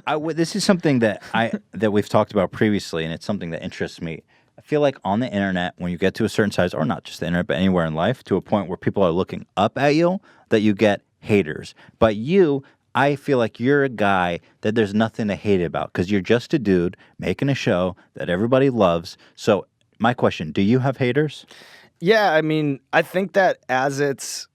This is something that we've talked about previously, and it's something that interests me. I feel like on the internet, when you get to a certain size, or not just the internet, but anywhere in life, to a point where people are looking up at you, that you get haters. But I feel like you're a guy that there's nothing to hate about because you're just a dude making a show that everybody loves. So my question, do you have haters? Yeah, I mean, I think that as it's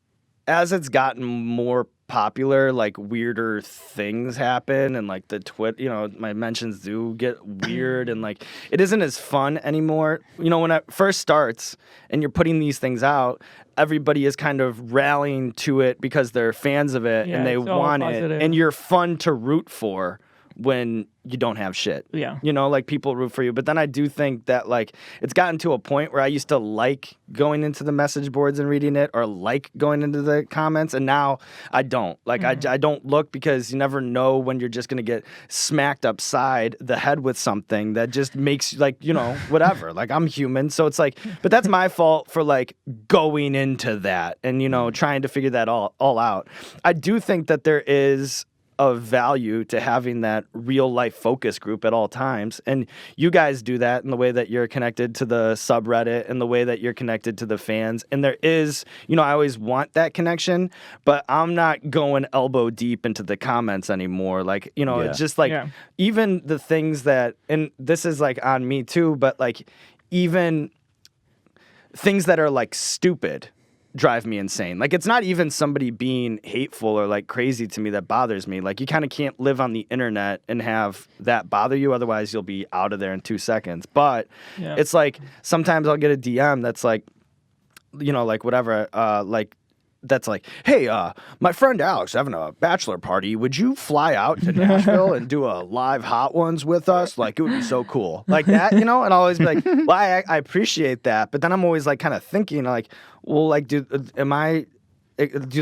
gotten more popular, like weirder things happen, and like the my mentions do get weird, and like it isn't as fun anymore. When it first starts and you're putting these things out, everybody is kind of rallying to it because they're fans of it and they want it, and you're fun to root for when you don't have shit. Yeah. Like people root for you. But then I do think that like it's gotten to a point where I used to like going into the message boards and reading it, or like going into the comments, and now I don't. Like I don't look, because you never know when you're just going to get smacked upside the head with something that just makes whatever. Like I'm human. So it's like, but that's my fault for like going into that and, trying to figure that all out. I do think that there is of value to having that real life focus group at all times. And you guys do that in the way that you're connected to the subreddit and the way that you're connected to the fans. And there is, I always want that connection, but I'm not going elbow deep into the comments anymore. Like, it's just like, even the things that, and this is like on me too, but like even things that are like stupid drive me insane. Like, it's not even somebody being hateful or like crazy to me that bothers me. Like, you kind of can't live on the internet and have that bother you, otherwise you'll be out of there in 2 seconds. But it's like sometimes I'll get a DM that's like, like whatever, like that's like, hey, my friend Alex having a bachelor party. Would you fly out to Nashville and do a live Hot Ones with us? Like, it would be so cool. Like that, And I'll always be like, well, I appreciate that. But then I'm always like kind of thinking like, well, like, do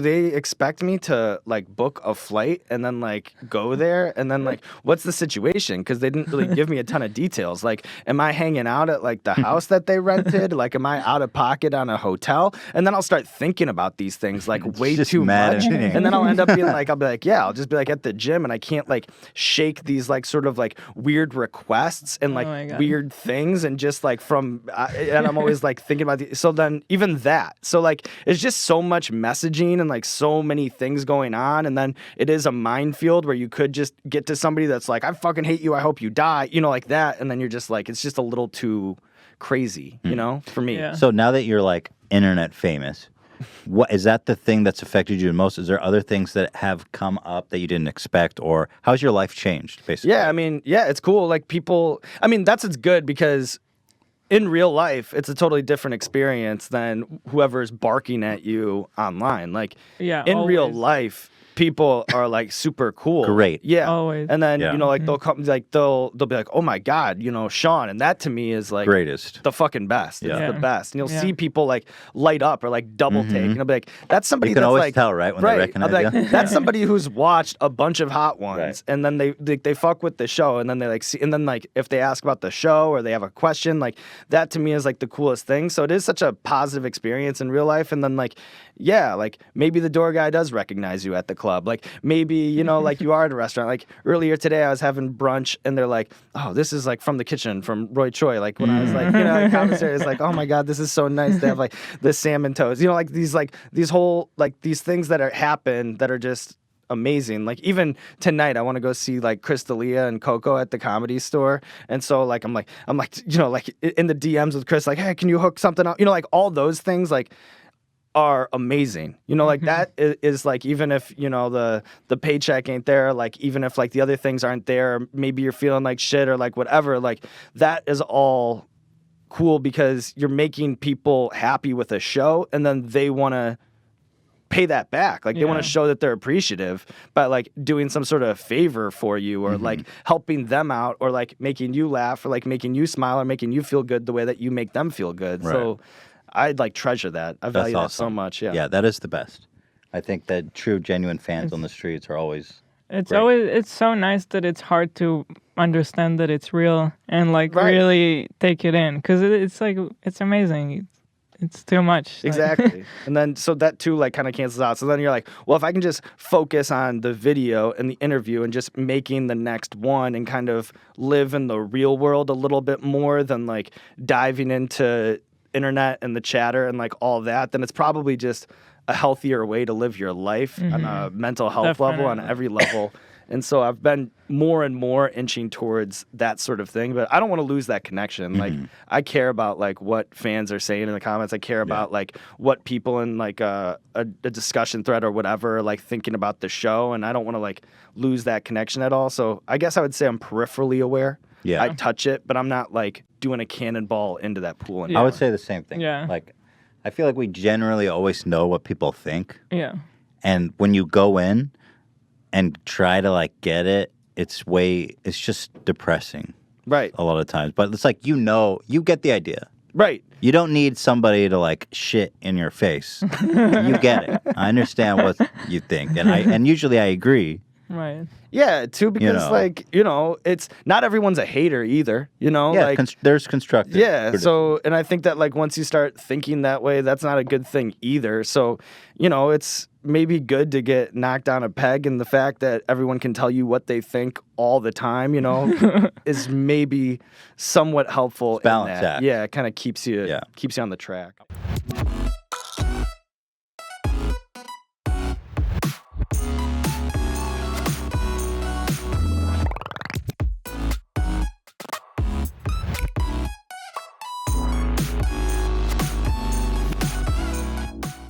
they expect me to like book a flight and then like go there, and then like what's the situation? Because they didn't really give me a ton of details. Like, am I hanging out at like the house that they rented? Like, am I out of pocket on a hotel? And then I'll start thinking about these things like way too much, and then I'll end up being like, I'll just be like at the gym, and I can't like shake these like sort of like weird requests and like weird things, and just like and I'm always like thinking about so then even that, so like it's just so much messaging and like so many things going on, and then it is a minefield where you could just get to somebody that's like, I fucking hate you, I hope you die, like that, and then you're just like, it's just a little too crazy, for me. Yeah. So now that you're like internet famous, what is that the thing that's affected you the most? Is there other things that have come up that you didn't expect, or how's your life changed, basically? Yeah, I mean, it's cool. Like people, it's good because in real life, it's a totally different experience than whoever's barking at you online. Like, in real life, people are like super cool. Great. Yeah. Always. And then, like they'll come, like they'll be like, oh my God, Sean. And that to me is like greatest. The fucking best. It's the best. And you'll see people like light up or like double take. And I'll be like, that's somebody you can that's always like, tell, right? When they recognize I'll be like, you. that's somebody who's watched a bunch of Hot Ones, and then they fuck with the show, and then they like see, and then like if they ask about the show or they have a question, like that to me is like the coolest thing. So it is such a positive experience in real life. And then like, like maybe the door guy does recognize you at the club. Like maybe, like you are at a restaurant. Like earlier today I was having brunch and they're like, oh, this is like from the kitchen from Roy Choi. Like when I was like, like commissary is like, oh my God, this is so nice to have like the salmon toast. Like these whole, like these things that happen that are just amazing. Like even tonight I want to go see like Chris D'Elia and Coco at the Comedy Store, and so like I'm like like in the DMs with Chris, like, hey, can you hook something up, like all those things like are amazing. Like that is like, even if the paycheck ain't there, like even if like the other things aren't there, maybe you're feeling like shit or like whatever, like that is all cool because you're making people happy with a show, and then they want to pay that back. Like they want to show that they're appreciative by like doing some sort of favor for you, or like helping them out, or like making you laugh, or like making you smile, or making you feel good the way that you make them feel good. Right. So I'd like treasure that. I value that so much. Yeah. Yeah, that is the best. I think that true, genuine fans on the streets are always great. It's so nice that it's hard to understand that it's real and like really take it in, because it's like, it's amazing. it's too much. Like, Exactly. And then so that too like kind of cancels out. So then you're like, well, if I can just focus on the video and the interview and just making the next one and kind of live in the real world a little bit more than like diving into internet and the chatter and like all that, then it's probably just a healthier way to live your life on a mental health level, on Definitely. every level. And so I've been more and more inching towards that sort of thing, but I don't want to lose that connection. Like I care about like what fans are saying in the comments. I care about like what people in like a discussion thread or whatever are like thinking about the show, and I don't want to like lose that connection at all. So I guess I would say I'm peripherally aware. Yeah. I touch it, but I'm not like doing a cannonball into that pool. I anymore. would say the same thing. Yeah. Like, I feel like we generally always know what people think. Yeah. And when you go in and try to like get it, it's just depressing Right. a lot of times. But it's like, you get the idea. Right. You don't need somebody to like shit in your face. You get it. I understand what you think, and usually I agree. Right. Yeah, too, because know. like, it's not everyone's a hater either, Yeah, like there's constructive. yeah, criticism. so and I think that like once you start thinking that way, that's not a good thing either. So, it's maybe good to get knocked down a peg, and the fact that everyone can tell you what they think all the time, is maybe somewhat helpful in balance that. act. Yeah, it kind of keeps you Yeah. keeps you on the track.